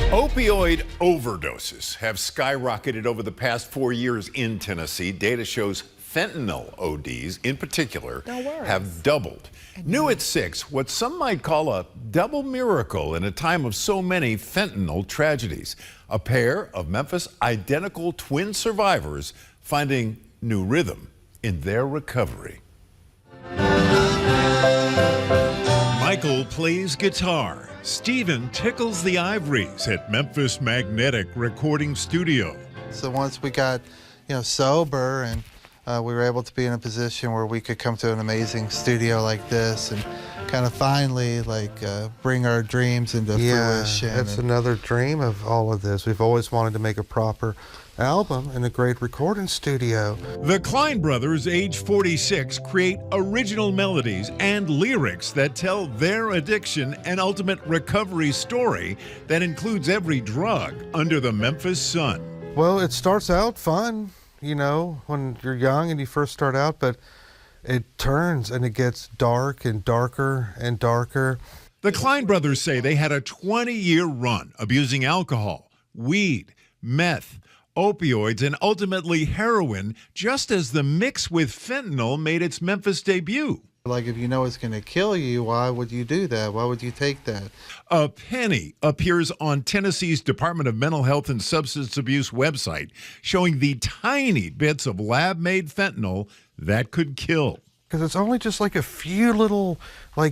Opioid overdoses have skyrocketed over the past 4 years in Tennessee. Data shows fentanyl ODs in particular have doubled. New at 6, what some might call a double miracle in a time of so many fentanyl tragedies. A pair of Memphis identical twin survivors finding new rhythm in their recovery. Michael plays guitar. Stephen tickles the ivories at Memphis Magnetic Recording Studio. So once we got, sober and we were able to be in a position where we could come to an amazing studio like this and kind of finally bring our dreams into fruition. That's another dream of all of this. We've always wanted to make a proper album in a great recording studio. The Kline brothers, age 46, create original melodies and lyrics that tell their addiction and ultimate recovery story that includes every drug under the Memphis sun. Well, it starts out fun, when you're young and you first start out, but it turns and it gets dark and darker and darker. The Kline brothers say they had a 20-year run abusing alcohol, weed, meth, opioids, and ultimately heroin, just as the mix with fentanyl made its Memphis debut. If you know it's going to kill you, why would you do that? Why would you take that? A penny appears on Tennessee's Department of Mental Health and Substance Abuse website, showing the tiny bits of lab-made fentanyl that could kill. Because it's only just like a few little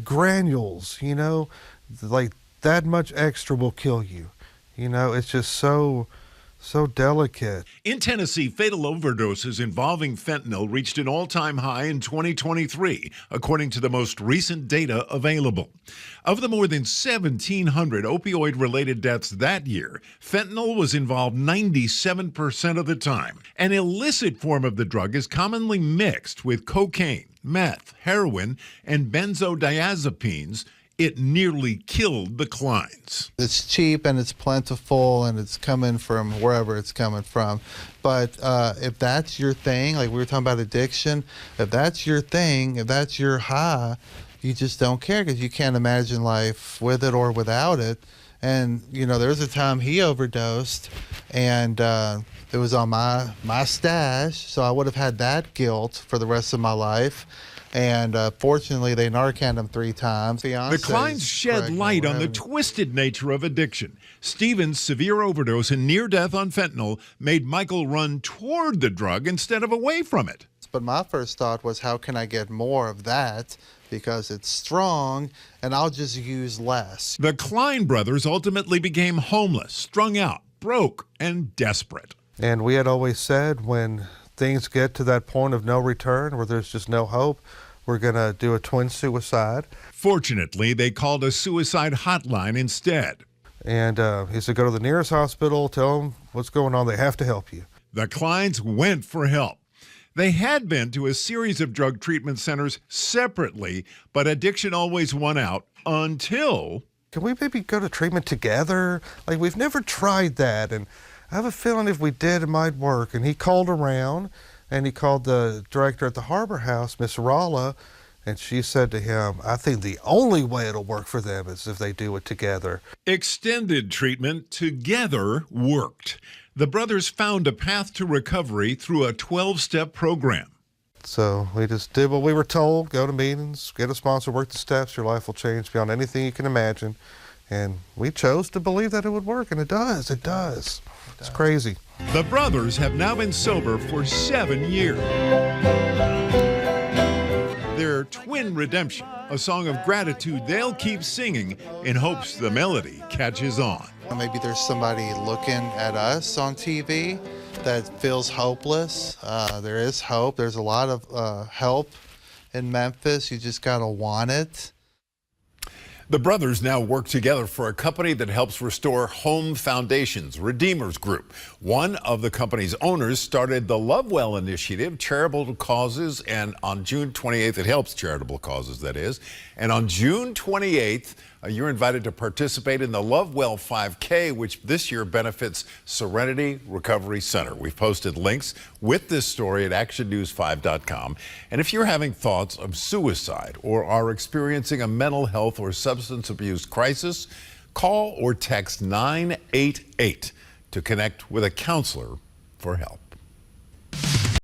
granules, that much extra will kill you. It's just so delicate. In Tennessee, fatal overdoses involving fentanyl reached an all-time high in 2023, according to the most recent data available. Of the more than 1,700 opioid-related deaths that year, fentanyl was involved 97% of the time. An illicit form of the drug is commonly mixed with cocaine, meth, heroin, and benzodiazepines. It nearly killed the Klines. It's cheap and it's plentiful and it's coming from wherever it's coming from. But if that's your thing, like we were talking about addiction, if that's your thing, if that's your high, you just don't care because you can't imagine life with it or without it. And, there was a time he overdosed and it was on my stash, so I would have had that guilt for the rest of my life. And fortunately, they Narcaned him 3 times. The Klines shed light on the twisted nature of addiction. Stephen's severe overdose and near death on fentanyl made Michael run toward the drug instead of away from it. But my first thought was, how can I get more of that? Because it's strong, and I'll just use less. The Kline brothers ultimately became homeless, strung out, broke, and desperate. And we had always said when things get to that point of no return where there's just no hope, we're going to do a twin suicide. Fortunately, they called a suicide hotline instead. And he said, go to the nearest hospital, tell them what's going on. They have to help you. The Klines went for help. They had been to a series of drug treatment centers separately, but addiction always won out until... Can we maybe go to treatment together? We've never tried that, and I have a feeling if we did, it might work. And he called around, and he called the director at the Harbor House, Miss Rolla, and she said to him, I think the only way it'll work for them is if they do it together. Extended treatment together worked. The brothers found a path to recovery through a 12-step program. So we just did what we were told, go to meetings, get a sponsor, work the steps, your life will change beyond anything you can imagine. And we chose to believe that it would work, and it does. It does. It's crazy. The brothers have now been sober for 7 years. Their twin redemption, a song of gratitude they'll keep singing in hopes the melody catches on. Maybe there's somebody looking at us on TV that feels hopeless. There is hope. There's a lot of help in Memphis. You just got to want it. The brothers now work together for a company that helps restore home foundations, Redeemers Group. One of the company's owners started the Lovewell Initiative, charitable causes, and on June 28th, it helps charitable causes, that is. And on June 28th, you're invited to participate in the Lovewell 5K, which this year benefits Serenity Recovery Center. We've posted links with this story at actionnews5.com. And if you're having thoughts of suicide or are experiencing a mental health or substance abuse crisis, Call or text 988 to connect with a counselor for help.